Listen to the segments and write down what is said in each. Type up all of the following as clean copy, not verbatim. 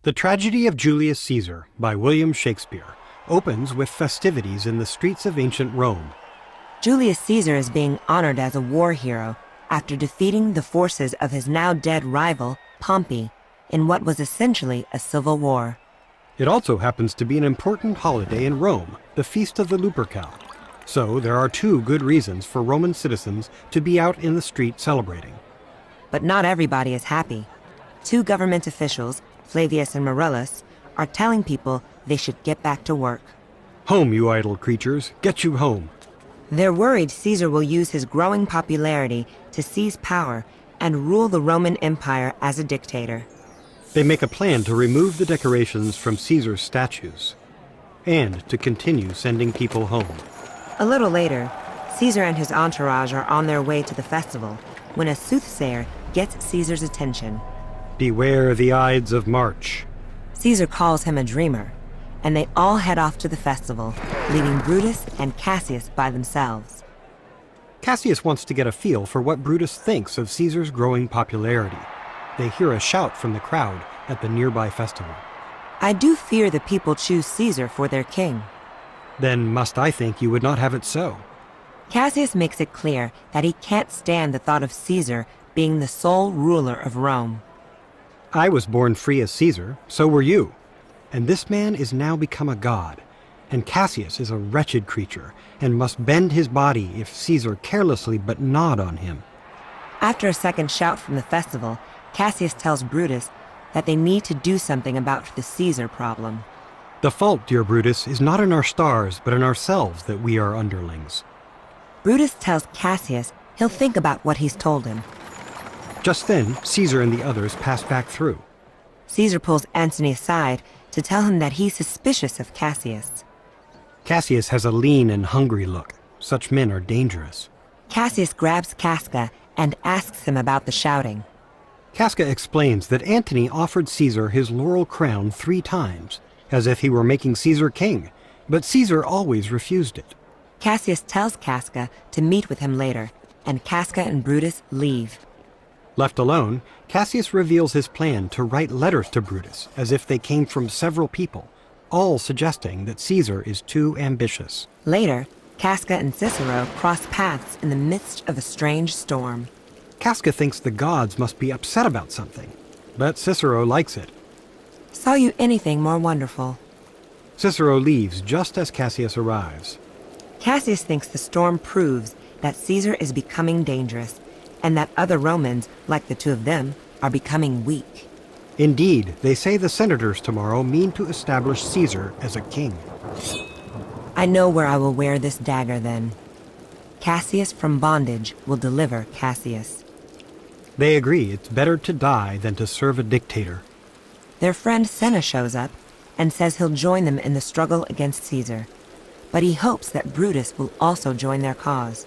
The Tragedy of Julius Caesar by William Shakespeare opens with festivities in the streets of ancient Rome. Julius Caesar is being honored as a war hero after defeating the forces of his now dead rival, Pompey, in what was essentially a civil war. It also happens to be an important holiday in Rome, the Feast of the Lupercal. So there are two good reasons for Roman citizens to be out in the street celebrating. But not everybody is happy. Two government officials, Flavius and Marullus, are telling people they should get back to work. Home, you idle creatures, get you home. They're worried Caesar will use his growing popularity to seize power and rule the Roman Empire as a dictator. They make a plan to remove the decorations from Caesar's statues and to continue sending people home. A little later, Caesar and his entourage are on their way to the festival when a soothsayer gets Caesar's attention. Beware the Ides of March. Caesar calls him a dreamer, and they all head off to the festival, leaving Brutus and Cassius by themselves. Cassius wants to get a feel for what Brutus thinks of Caesar's growing popularity. They hear a shout from the crowd at the nearby festival. I do fear the people choose Caesar for their king. Then must I think you would not have it so? Cassius makes it clear that he can't stand the thought of Caesar being the sole ruler of Rome. I was born free as Caesar, so were you. And this man is now become a god. And Cassius is a wretched creature, and must bend his body if Caesar carelessly but nod on him. After a second shout from the festival, Cassius tells Brutus that they need to do something about the Caesar problem. The fault, dear Brutus, is not in our stars, but in ourselves that we are underlings. Brutus tells Cassius he'll think about what he's told him. Just then, Caesar and the others pass back through. Caesar pulls Antony aside to tell him that he's suspicious of Cassius. Cassius has a lean and hungry look. Such men are dangerous. Cassius grabs Casca and asks him about the shouting. Casca explains that Antony offered Caesar his laurel crown 3 times, as if he were making Caesar king, but Caesar always refused it. Cassius tells Casca to meet with him later, and Casca and Brutus leave. Left alone, Cassius reveals his plan to write letters to Brutus as if they came from several people, all suggesting that Caesar is too ambitious. Later, Casca and Cicero cross paths in the midst of a strange storm. Casca thinks the gods must be upset about something, but Cicero likes it. Saw you anything more wonderful? Cicero leaves just as Cassius arrives. Cassius thinks the storm proves that Caesar is becoming dangerous, and that other Romans, like the two of them, are becoming weak. Indeed, they say the senators tomorrow mean to establish Caesar as a king. I know where I will wear this dagger then. Cassius from bondage will deliver Cassius. They agree it's better to die than to serve a dictator. Their friend Senna shows up and says he'll join them in the struggle against Caesar, but he hopes that Brutus will also join their cause.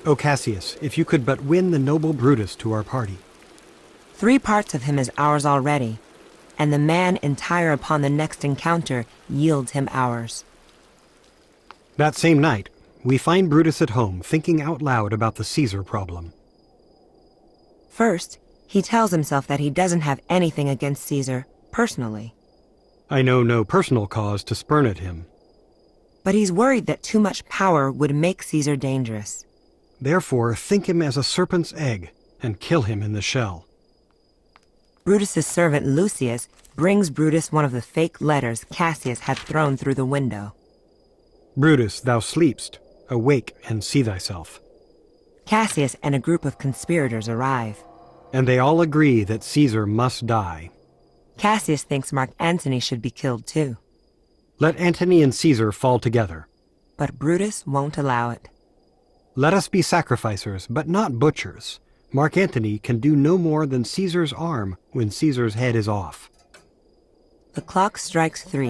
O Cassius, if you could but win the noble Brutus to our party. 3 parts of him is ours already, and the man entire upon the next encounter yields him ours. That same night, we find Brutus at home thinking out loud about the Caesar problem. First, he tells himself that he doesn't have anything against Caesar personally. I know no personal cause to spurn at him. But he's worried that too much power would make Caesar dangerous. Therefore, think him as a serpent's egg, and kill him in the shell. Brutus's servant Lucius brings Brutus one of the fake letters Cassius had thrown through the window. Brutus, thou sleepst. Awake and see thyself. Cassius and a group of conspirators arrive. And they all agree that Caesar must die. Cassius thinks Mark Antony should be killed too. Let Antony and Caesar fall together. But Brutus won't allow it. Let us be sacrificers, but not butchers. Mark Antony can do no more than Caesar's arm when Caesar's head is off. The clock strikes 3,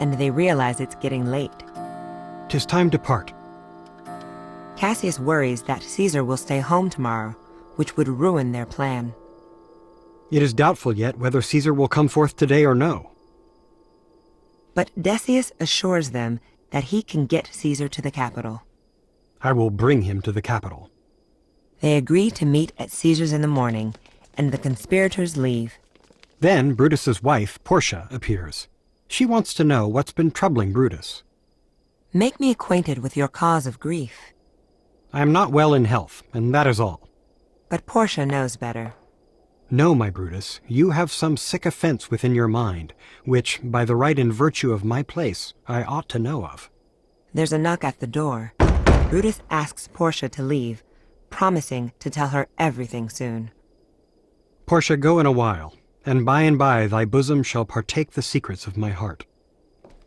and they realize it's getting late. 'Tis time to part. Cassius worries that Caesar will stay home tomorrow, which would ruin their plan. It is doubtful yet whether Caesar will come forth today or no. But Decius assures them that he can get Caesar to the capital. I will bring him to the capital. They agree to meet at Caesar's in the morning, and the conspirators leave. Then Brutus's wife, Portia, appears. She wants to know what's been troubling Brutus. Make me acquainted with your cause of grief. I am not well in health, and that is all. But Portia knows better. No, my Brutus, you have some sick offense within your mind, which, by the right and virtue of my place, I ought to know of. There's a knock at the door. Brutus asks Portia to leave, promising to tell her everything soon. Portia, go in a while, and by thy bosom shall partake the secrets of my heart.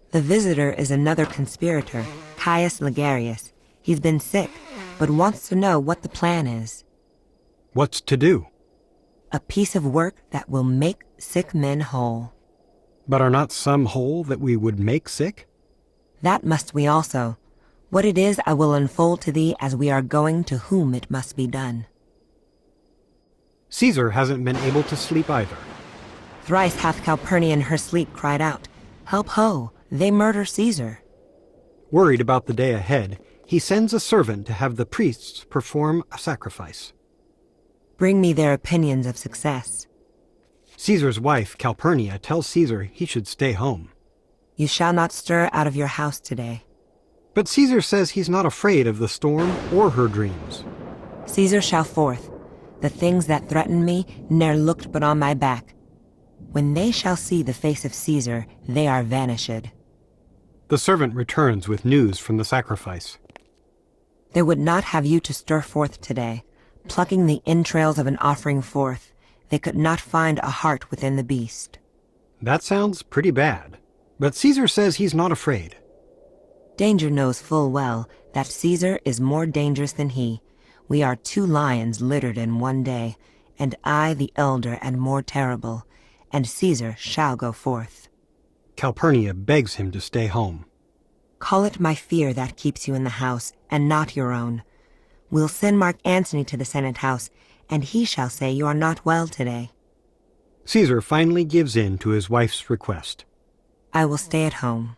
The visitor is another conspirator, Caius Ligarius. He's been sick, but wants to know what the plan is. What's to do? A piece of work that will make sick men whole. But are not some whole that we would make sick? That must we also. What it is I will unfold to thee as we are going to whom it must be done. Caesar hasn't been able to sleep either. Thrice hath Calpurnia in her sleep cried out, "Help ho, they murder Caesar." Worried about the day ahead, he sends a servant to have the priests perform a sacrifice. Bring me their opinions of success. Caesar's wife, Calpurnia, tells Caesar he should stay home. You shall not stir out of your house today. But Caesar says he's not afraid of the storm or her dreams. Caesar shall forth. The things that threaten me ne'er looked but on my back. When they shall see the face of Caesar, they are vanished. The servant returns with news from the sacrifice. They would not have you to stir forth today. Plucking the entrails of an offering forth, they could not find a heart within the beast. That sounds pretty bad, but Caesar says he's not afraid. Danger knows full well that Caesar is more dangerous than he. We are 2 lions littered in one day, and I the elder and more terrible, and Caesar shall go forth. Calpurnia begs him to stay home. Call it my fear that keeps you in the house, and not your own. We'll send Mark Antony to the Senate house, and he shall say you are not well today. Caesar finally gives in to his wife's request. I will stay at home.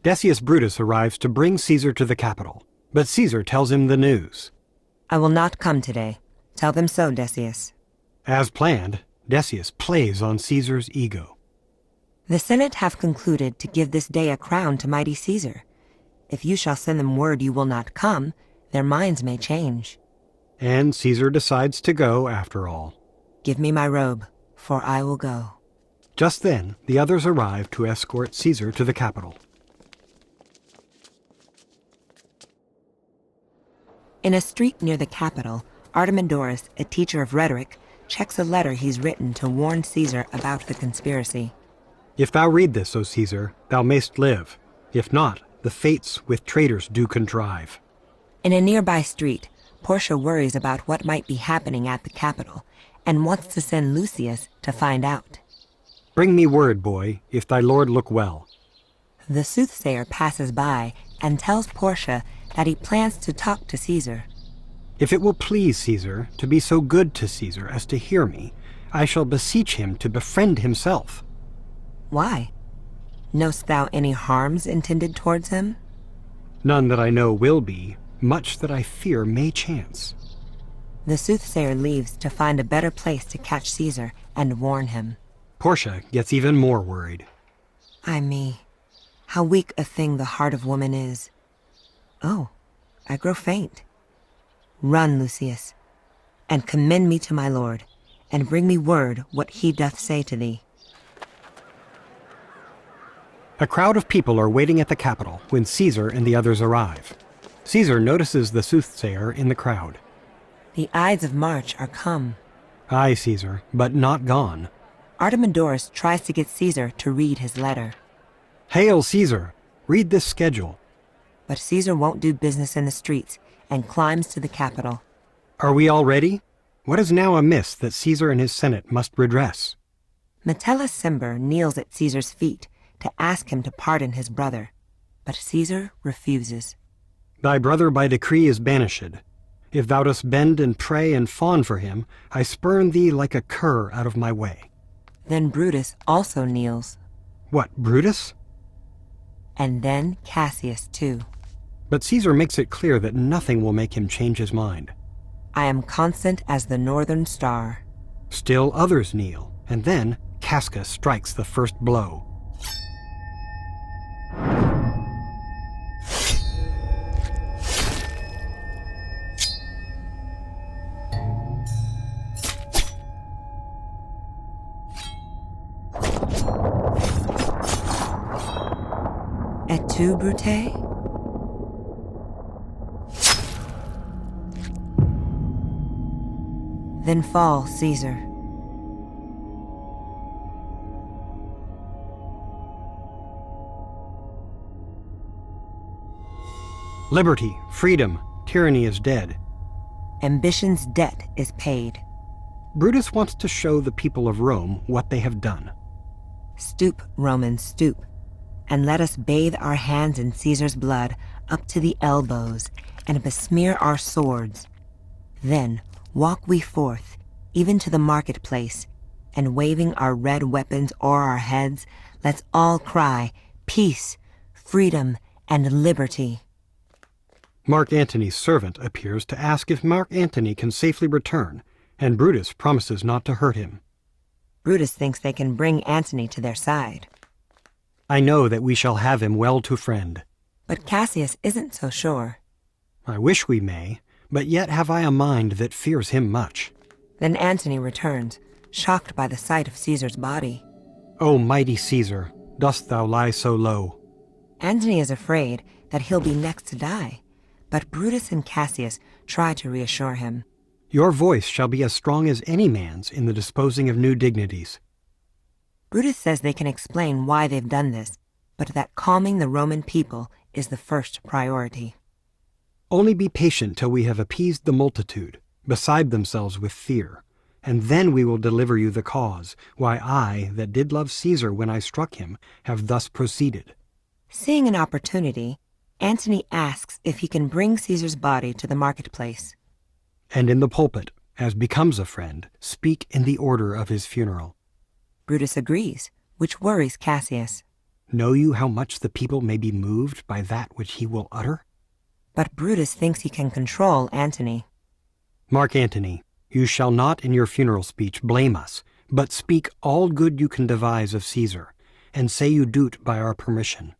Decius Brutus arrives to bring Caesar to the capital, but Caesar tells him the news. I will not come today. Tell them so, Decius. As planned, Decius plays on Caesar's ego. The Senate have concluded to give this day a crown to mighty Caesar. If you shall send them word you will not come, their minds may change. And Caesar decides to go after all. Give me my robe, for I will go. Just then, the others arrive to escort Caesar to the capital. In a street near the Capitol, Artemidorus, a teacher of rhetoric, checks a letter he's written to warn Caesar about the conspiracy. If thou read this, O Caesar, thou mayst live. If not, the fates with traitors do contrive. In a nearby street, Portia worries about what might be happening at the Capitol, and wants to send Lucius to find out. Bring me word, boy, if thy lord look well. The soothsayer passes by and tells Portia that he plans to talk to Caesar. If it will please Caesar to be so good to Caesar as to hear me, I shall beseech him to befriend himself. Why? Knowst thou any harms intended towards him? None that I know will be, much that I fear may chance. The soothsayer leaves to find a better place to catch Caesar and warn him. Portia gets even more worried. Ay me, how weak a thing the heart of woman is. Oh, I grow faint. Run, Lucius, and commend me to my lord, and bring me word what he doth say to thee. A crowd of people are waiting at the Capitol when Caesar and the others arrive. Caesar notices the soothsayer in the crowd. The Ides of March are come. Aye, Caesar, but not gone. Artemidorus tries to get Caesar to read his letter. Hail, Caesar! Read this schedule. But Caesar won't do business in the streets and climbs to the Capitol. Are we all ready? What is now amiss that Caesar and his Senate must redress? Metellus Cimber kneels at Caesar's feet to ask him to pardon his brother, but Caesar refuses. Thy brother by decree is banished. If thou dost bend and pray and fawn for him, I spurn thee like a cur out of my way. Then Brutus also kneels, What, Brutus? and then Cassius too. But Caesar makes it clear that nothing will make him change his mind. I am constant as the northern star. Still others kneel, and then Casca strikes the first blow. Et tu, Brute? Then fall, Caesar. Liberty, freedom, tyranny is dead. Ambition's debt is paid. Brutus wants to show the people of Rome what they have done. Stoop, Romans, stoop, and let us bathe our hands in Caesar's blood up to the elbows, and besmear our swords. Then walk we forth, even to the marketplace, and waving our red weapons o'er our heads, let's all cry, peace, freedom, and liberty. Mark Antony's servant appears to ask if Mark Antony can safely return, and Brutus promises not to hurt him. Brutus thinks they can bring Antony to their side. I know that we shall have him well to friend. But Cassius isn't so sure. I wish we may, but yet have I a mind that fears him much. Then Antony returns, shocked by the sight of Caesar's body. O mighty Caesar, dost thou lie so low? Antony is afraid that he'll be next to die, but Brutus and Cassius try to reassure him. Your voice shall be as strong as any man's in the disposing of new dignities. Brutus says they can explain why they've done this, but that calming the Roman people is the first priority. Only be patient till we have appeased the multitude, beside themselves with fear, and then we will deliver you the cause, why I, that did love Caesar when I struck him, have thus proceeded. Seeing an opportunity, Antony asks if he can bring Caesar's body to the marketplace. And in the pulpit, as becomes a friend, speak in the order of his funeral. Brutus agrees, which worries Cassius. Know you how much the people may be moved by that which he will utter? But Brutus thinks he can control Antony. Mark Antony, you shall not in your funeral speech blame us, but speak all good you can devise of Caesar, and say you do't by our permission.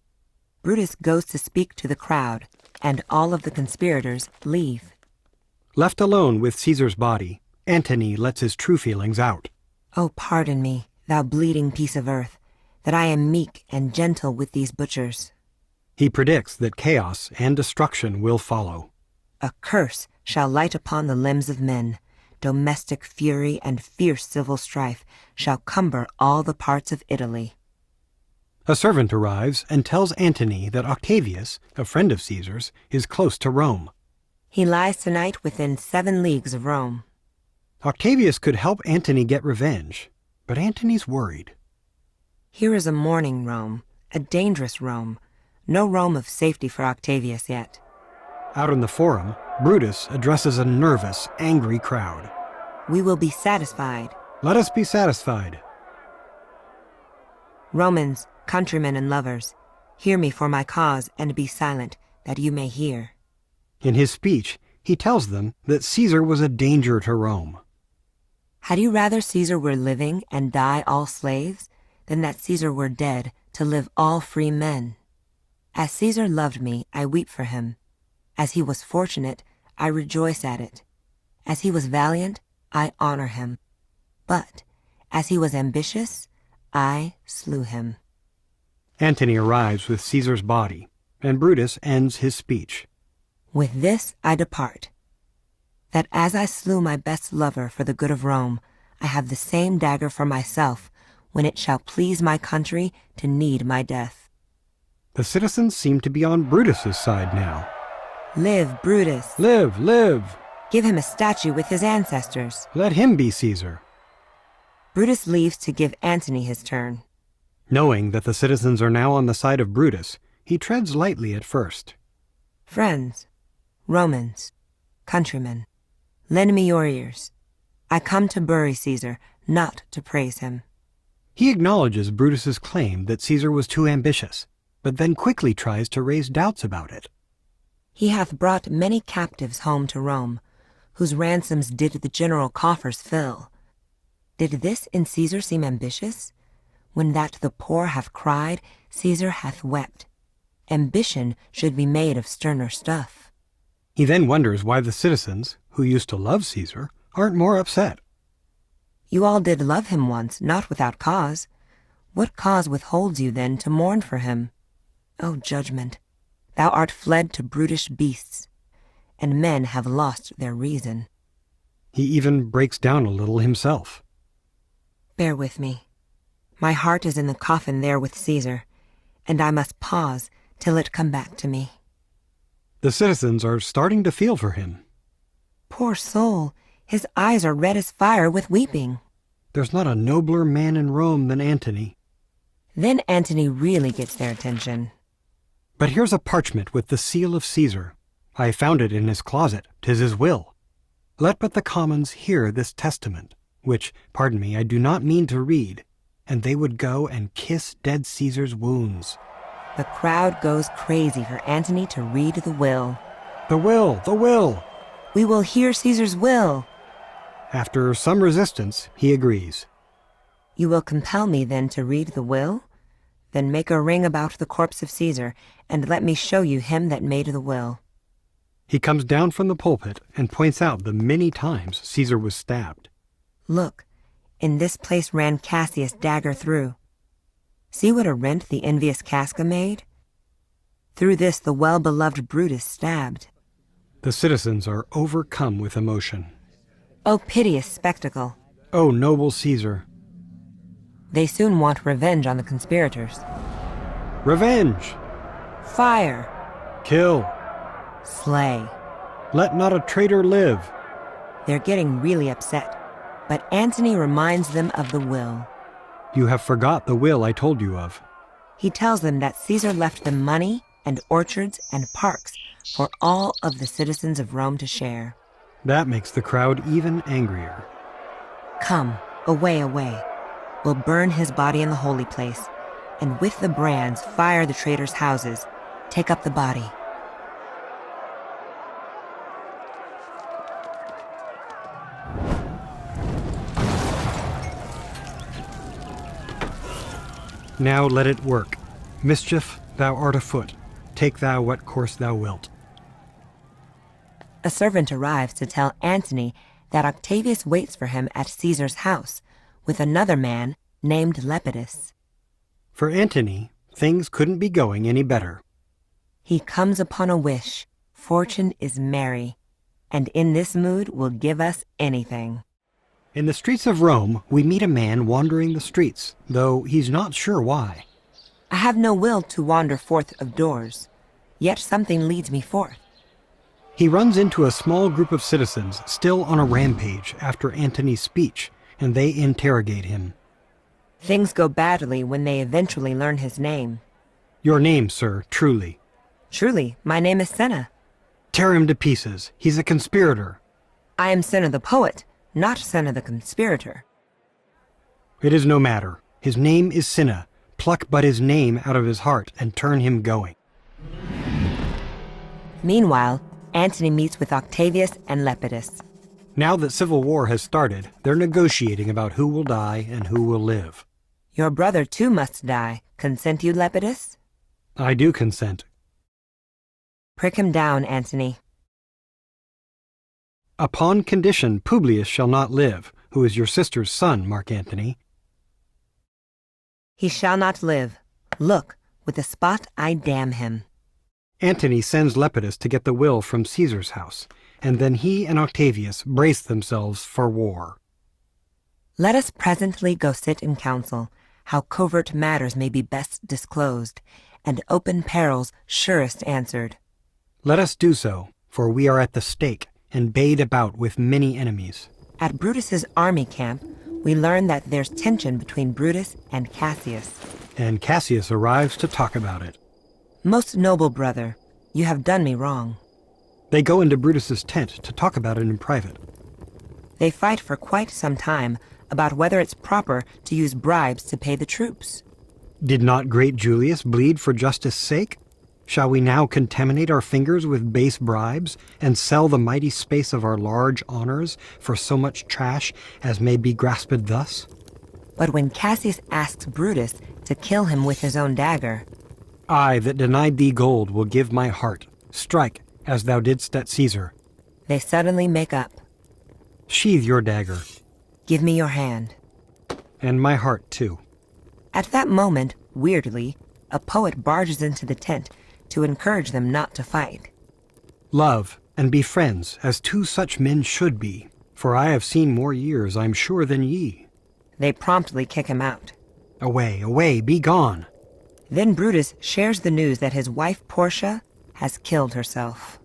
Brutus goes to speak to the crowd, and all of the conspirators leave. Left alone with Caesar's body, Antony lets his true feelings out. Oh, pardon me, thou bleeding piece of earth, that I am meek and gentle with these butchers. He predicts that chaos and destruction will follow. A curse shall light upon the limbs of men. Domestic fury and fierce civil strife shall cumber all the parts of Italy. A servant arrives and tells Antony that Octavius, a friend of Caesar's, is close to Rome. He lies tonight within 7 leagues of Rome. Octavius could help Antony get revenge, but Antony's worried. Here is a mourning Rome, a dangerous Rome. No Rome of safety for Octavius yet. Out in the forum, Brutus addresses a nervous, angry crowd. We will be satisfied. Let us be satisfied. Romans, countrymen and lovers, hear me for my cause and be silent, that you may hear. In his speech, he tells them that Caesar was a danger to Rome. Had you rather Caesar were living and die all slaves, than that Caesar were dead to live all free men? As Caesar loved me, I weep for him. As he was fortunate, I rejoice at it. As he was valiant, I honor him. But as he was ambitious, I slew him. Antony arrives with Caesar's body, and Brutus ends his speech. With this I depart, that as I slew my best lover for the good of Rome, I have the same dagger for myself, when it shall please my country to need my death. The citizens seem to be on Brutus's side now. Live, Brutus! Live, live! Give him a statue with his ancestors. Let him be Caesar. Brutus leaves to give Antony his turn. Knowing that the citizens are now on the side of Brutus, he treads lightly at first. Friends, Romans, countrymen, lend me your ears. I come to bury Caesar, not to praise him. He acknowledges Brutus's claim that Caesar was too ambitious, but then quickly tries to raise doubts about it. He hath brought many captives home to Rome, whose ransoms did the general coffers fill. Did this in Caesar seem ambitious? When that the poor have cried, Caesar hath wept. Ambition should be made of sterner stuff. He then wonders why the citizens, who used to love Caesar, aren't more upset. You all did love him once, not without cause. What cause withholds you then to mourn for him? O judgment, thou art fled to brutish beasts, and men have lost their reason. He even breaks down a little himself. Bear with me. My heart is in the coffin there with Caesar, and I must pause till it come back to me. The citizens are starting to feel for him. Poor soul, his eyes are red as fire with weeping. There's not a nobler man in Rome than Antony. Then Antony really gets their attention. But here's a parchment with the seal of Caesar. I found it in his closet. 'Tis his will. Let but the commons hear this testament, which, pardon me, I do not mean to read, and they would go and kiss dead Caesar's wounds. The crowd goes crazy for Antony to read the will. The will! The will! We will hear Caesar's will. After some resistance, he agrees. You will compel me then to read the will? Then make a ring about the corpse of Caesar, and let me show you him that made the will. He comes down from the pulpit and points out the many times Caesar was stabbed. Look, in this place ran Cassius' dagger through. See what a rent the envious Casca made? Through this the well-beloved Brutus stabbed. The citizens are overcome with emotion. O piteous spectacle! O noble Caesar! They soon want revenge on the conspirators. Revenge! Fire! Kill! Slay! Let not a traitor live! They're getting really upset, but Antony reminds them of the will. You have forgot the will I told you of. He tells them that Caesar left them money and orchards and parks for all of the citizens of Rome to share. That makes the crowd even angrier. Come, away, away. We'll burn his body in the holy place, and with the brands fire the traitors' houses. Take up the body. Now let it work. Mischief, thou art afoot. Take thou what course thou wilt. A servant arrives to tell Antony that Octavius waits for him at Caesar's house, with another man named Lepidus. For Antony, things couldn't be going any better. He comes upon a wish. Fortune is merry, and in this mood will give us anything. In the streets of Rome, we meet a man wandering the streets, though he's not sure why. I have no will to wander forth of doors, yet something leads me forth. He runs into a small group of citizens still on a rampage after Antony's speech, and they interrogate him. Things go badly when they eventually learn his name. Your name, sir, truly. Truly, my name is Cinna. Tear him to pieces. He's a conspirator. I am Cinna the poet, not Cinna the conspirator. It is no matter. His name is Cinna. Pluck but his name out of his heart and turn him going. Meanwhile, Antony meets with Octavius and Lepidus. Now that civil war has started, they're negotiating about who will die and who will live. Your brother too must die. Consent you, Lepidus? I do consent. Prick him down, Antony. Upon condition Publius shall not live, who is your sister's son, Mark Antony. He shall not live. Look, with the spot I damn him. Antony sends Lepidus to get the will from Caesar's house, and then he and Octavius brace themselves for war. Let us presently go sit in council, how covert matters may be best disclosed, and open perils surest answered. Let us do so, for we are at the stake, and bayed about with many enemies. At Brutus's army camp, we learn that there's tension between Brutus and Cassius. And Cassius arrives to talk about it. Most noble brother, you have done me wrong. They go into Brutus's tent to talk about it in private. They fight for quite some time about whether it's proper to use bribes to pay the troops. Did not great Julius bleed for justice' sake? Shall we now contaminate our fingers with base bribes, and sell the mighty space of our large honors for so much trash as may be grasped thus? But when Cassius asks Brutus to kill him with his own dagger, I that denied thee gold will give my heart. Strike, as thou didst at Caesar. they suddenly make up. Sheathe your dagger, Give me your hand. and my heart too. At that moment, weirdly, a poet barges into the tent to encourage them not to fight. Love, and be friends, as two such men should be. For I have seen more years, I'm sure, than ye. They promptly kick him out. Away, away, be gone. Then Brutus shares the news that his wife Portia has killed herself.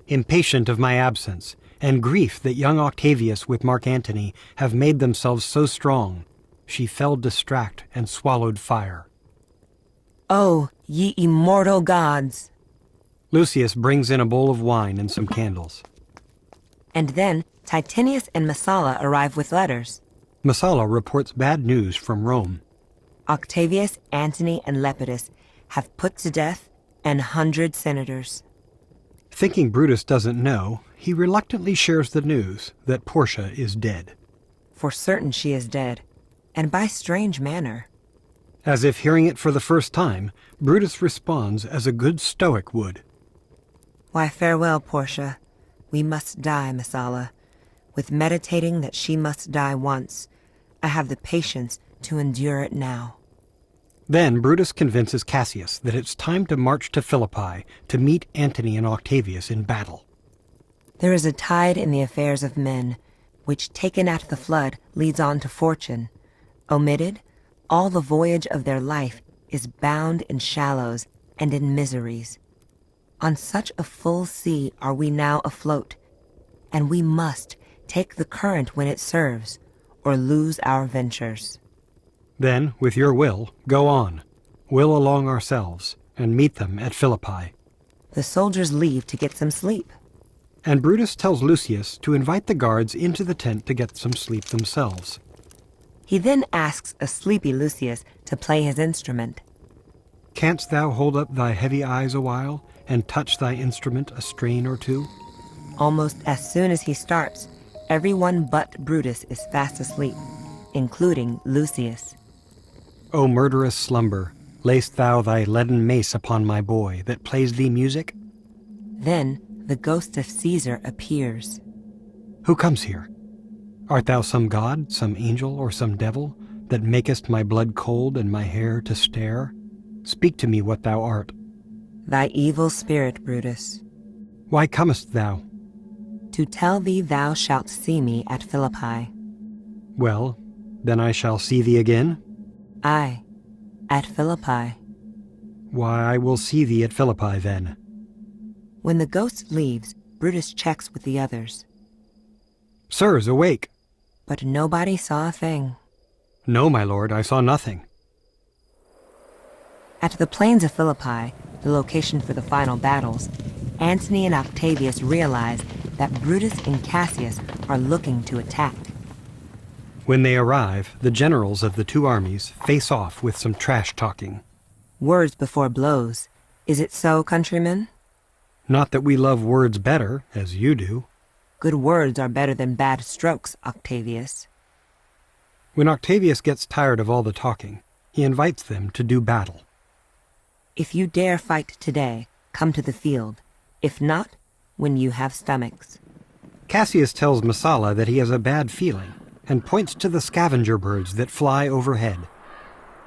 Impatient of my absence, and grief that young Octavius with Mark Antony have made themselves so strong, she fell distract and swallowed fire. Oh, ye immortal gods! Lucius brings in a bowl of wine and some candles. And then Titinius and Messala arrive with letters. Messala reports bad news from Rome. Octavius, Antony, and Lepidus have put to death 100 senators. Thinking Brutus doesn't know, he reluctantly shares the news that Portia is dead. For certain she is dead, and by strange manner. As if hearing it for the first time, Brutus responds as a good Stoic would. Why, farewell, Portia. We must die, Messala. With meditating that she must die once, I have the patience to endure it now. Then Brutus convinces Cassius that it's time to march to Philippi to meet Antony and Octavius in battle. There is a tide in the affairs of men, which taken at the flood leads on to fortune. Omitted, all the voyage of their life is bound in shallows and in miseries. On such a full sea are we now afloat, and we must take the current when it serves, or lose our ventures. Then, with your will, go on, will along ourselves, and meet them at Philippi. The soldiers leave to get some sleep. And Brutus tells Lucius to invite the guards into the tent to get some sleep themselves. He then asks a sleepy Lucius to play his instrument. Canst thou hold up thy heavy eyes a while, and touch thy instrument a strain or two? Almost as soon as he starts, everyone but Brutus is fast asleep, including Lucius. O murderous slumber, lay'st thou thy leaden mace upon my boy that plays thee music? Then the ghost of Caesar appears. Who comes here? Art thou some god, some angel, or some devil, that makest my blood cold and my hair to stare? Speak to me what thou art. Thy evil spirit, Brutus. Why comest thou? To tell thee thou shalt see me at Philippi. Well, then I shall see thee again? Aye, at Philippi. Why, I will see thee at Philippi then. When the ghost leaves, Brutus checks with the others. Sirs, awake! But nobody saw a thing. No, my lord, I saw nothing. At the plains of Philippi, the location for the final battles, Antony and Octavius realize that Brutus and Cassius are looking to attack. When they arrive, the generals of the two armies face off with some trash talking. Words before blows. Is it so, countrymen? Not that we love words better, as you do. Good words are better than bad strokes, Octavius. When Octavius gets tired of all the talking, he invites them to do battle. If you dare fight today, come to the field. If not, when you have stomachs. Cassius tells Messala that he has a bad feeling, and points to the scavenger birds that fly overhead.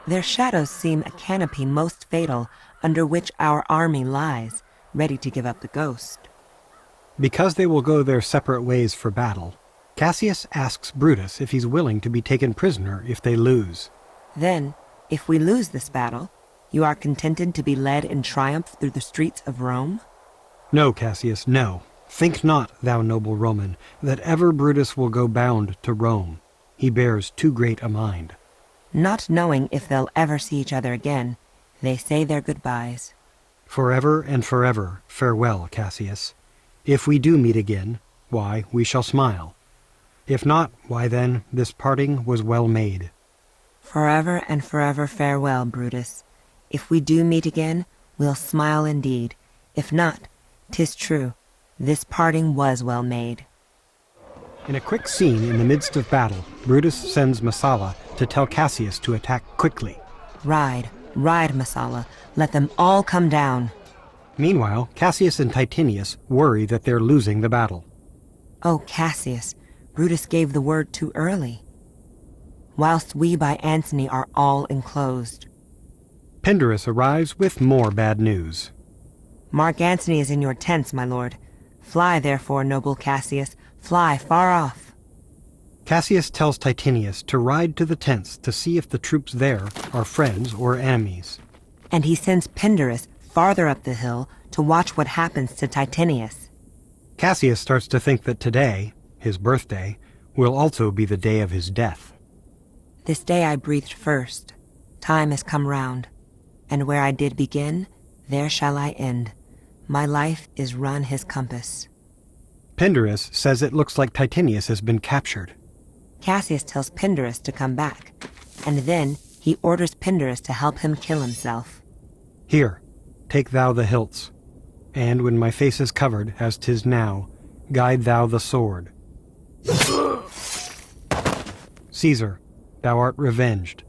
Their shadows seem a canopy most fatal under which our army lies, ready to give up the ghost. Because they will go their separate ways for battle, Cassius asks Brutus if he's willing to be taken prisoner if they lose. Then, if we lose this battle, you are contented to be led in triumph through the streets of Rome? No, Cassius, no. Think not, thou noble Roman, that ever Brutus will go bound to Rome. He bears too great a mind. Not knowing if they'll ever see each other again, they say their goodbyes. Forever and forever, farewell, Cassius. If we do meet again, why, we shall smile. If not, why then, this parting was well made. Forever and forever farewell, Brutus. If we do meet again, we'll smile indeed. If not, 'tis true, this parting was well made. In a quick scene in the midst of battle, Brutus sends Messala to tell Cassius to attack quickly. Ride, ride, Messala, let them all come down. Meanwhile, Cassius and Titinius worry that they're losing the battle. Oh, Cassius, Brutus gave the word too early. Whilst we by Antony are all enclosed. Pindarus arrives with more bad news. Mark Antony is in your tents, my lord. Fly, therefore, noble Cassius, fly far off. Cassius tells Titinius to ride to the tents to see if the troops there are friends or enemies. And he sends Pindarus farther up the hill to watch what happens to Titinius. Cassius starts to think that today, his birthday, will also be the day of his death. This day I breathed first. Time has come round. And where I did begin, there shall I end. My life is run his compass. Pindarus says it looks like Titinius has been captured. Cassius tells Pindarus to come back, and then he orders Pindarus to help him kill himself. Here, take thou the hilts, and when my face is covered, as 'tis now, guide thou the sword. Caesar, thou art revenged,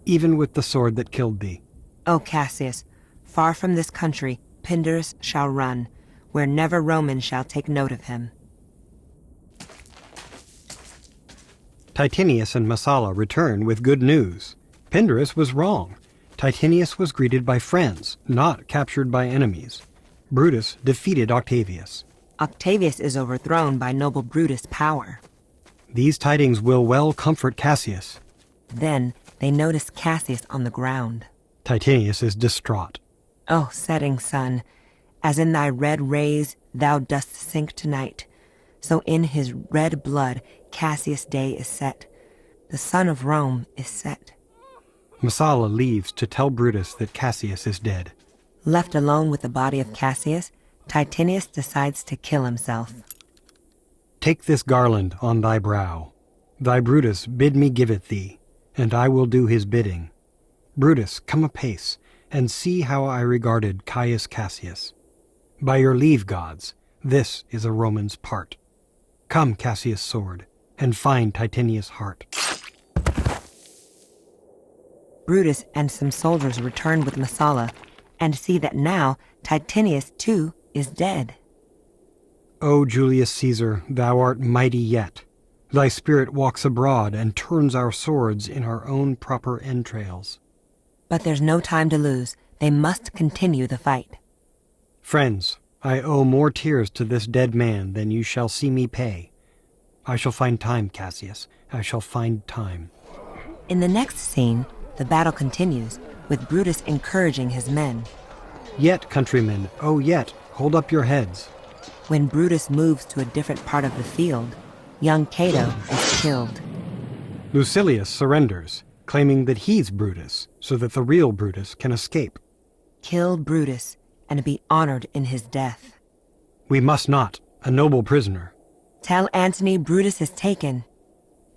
even with the sword that killed thee. O Cassius, far from this country Pindarus shall run, where never Roman shall take note of him. Titinius and Messala return with good news. Pindarus was wrong. Titinius was greeted by friends, not captured by enemies. Brutus defeated Octavius. Octavius is overthrown by noble Brutus' power. These tidings will well comfort Cassius. Then they notice Cassius on the ground. Titinius is distraught. O setting sun, as in thy red rays thou dost sink tonight, so in his red blood Cassius' day is set. The sun of Rome is set. Messala leaves to tell Brutus that Cassius is dead. Left alone with the body of Cassius, Titinius decides to kill himself. Take this garland on thy brow. Thy Brutus bid me give it thee, and I will do his bidding. Brutus, come apace, and see how I regarded Caius Cassius. By your leave, gods, this is a Roman's part. Come, Cassius' sword, and find Titinius' heart. Brutus and some soldiers return with Messala, and see that now Titinius too is dead. O Julius Caesar, thou art mighty yet. Thy spirit walks abroad and turns our swords in our own proper entrails. But there's no time to lose. They must continue the fight. Friends, I owe more tears to this dead man than you shall see me pay. I shall find time, Cassius. I shall find time. In the next scene, the battle continues, with Brutus encouraging his men. Yet, countrymen, oh yet, hold up your heads. When Brutus moves to a different part of the field, young Cato is killed. Lucilius surrenders, claiming that he's Brutus, so that the real Brutus can escape. Kill Brutus, and be honored in his death. We must not, a noble prisoner. Tell Antony Brutus is taken.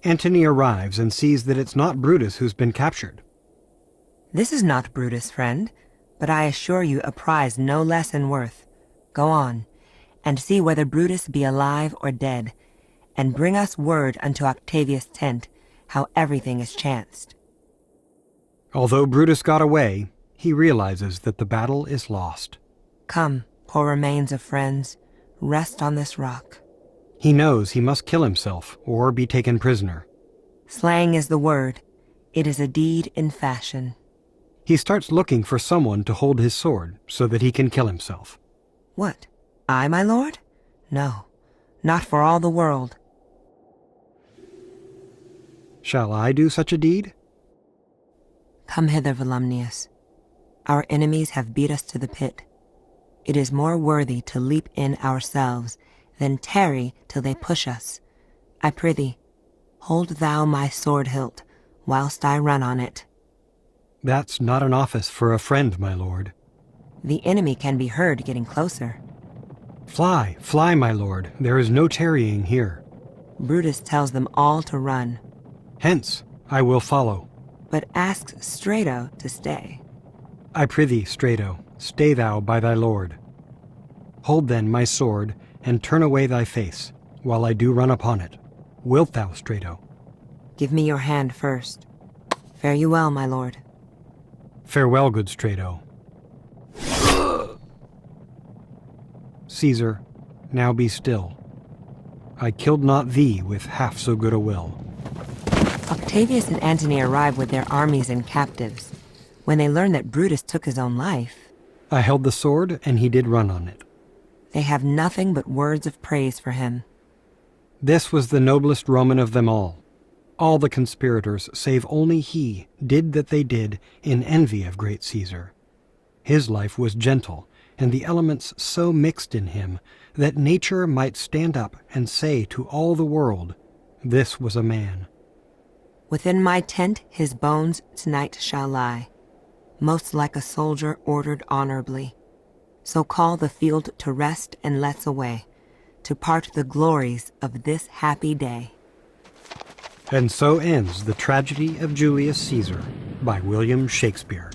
Antony arrives and sees that it's not Brutus who's been captured. This is not Brutus, friend, but I assure you a prize no less in worth. Go on, and see whether Brutus be alive or dead, and bring us word unto Octavius' tent how everything is chanced. Although Brutus got away, he realizes that the battle is lost. Come, poor remains of friends, rest on this rock. He knows he must kill himself or be taken prisoner. Slang is the word. It is a deed in fashion. He starts looking for someone to hold his sword so that he can kill himself. What? I, my lord? No, not for all the world. Shall I do such a deed? Come hither, Volumnius. Our enemies have beat us to the pit. It is more worthy to leap in ourselves than tarry till they push us. I prithee, hold thou my sword hilt, whilst I run on it. That's not an office for a friend, my lord. The enemy can be heard getting closer. Fly, fly, my lord. There is no tarrying here. Brutus tells them all to run, Hence, I will follow. but asks Strato to stay. I prithee, Strato, stay thou by thy lord. Hold then my sword, and turn away thy face, while I do run upon it. Wilt thou, Strato? Give me your hand first. Fare you well, my lord. Farewell, good Strato. Caesar, now be still. I killed not thee with half so good a will. Octavius and Antony arrive with their armies and captives. When they learn that Brutus took his own life, I held the sword, and he did run on it. they have nothing but words of praise for him. This was the noblest Roman of them all. All the conspirators, save only he, did that they did in envy of great Caesar. His life was gentle, and the elements so mixed in him that nature might stand up and say to all the world, this was a man. Within my tent his bones tonight shall lie, most like a soldier ordered honorably. So call the field to rest and let's away, to part the glories of this happy day. And so ends the tragedy of Julius Caesar by William Shakespeare.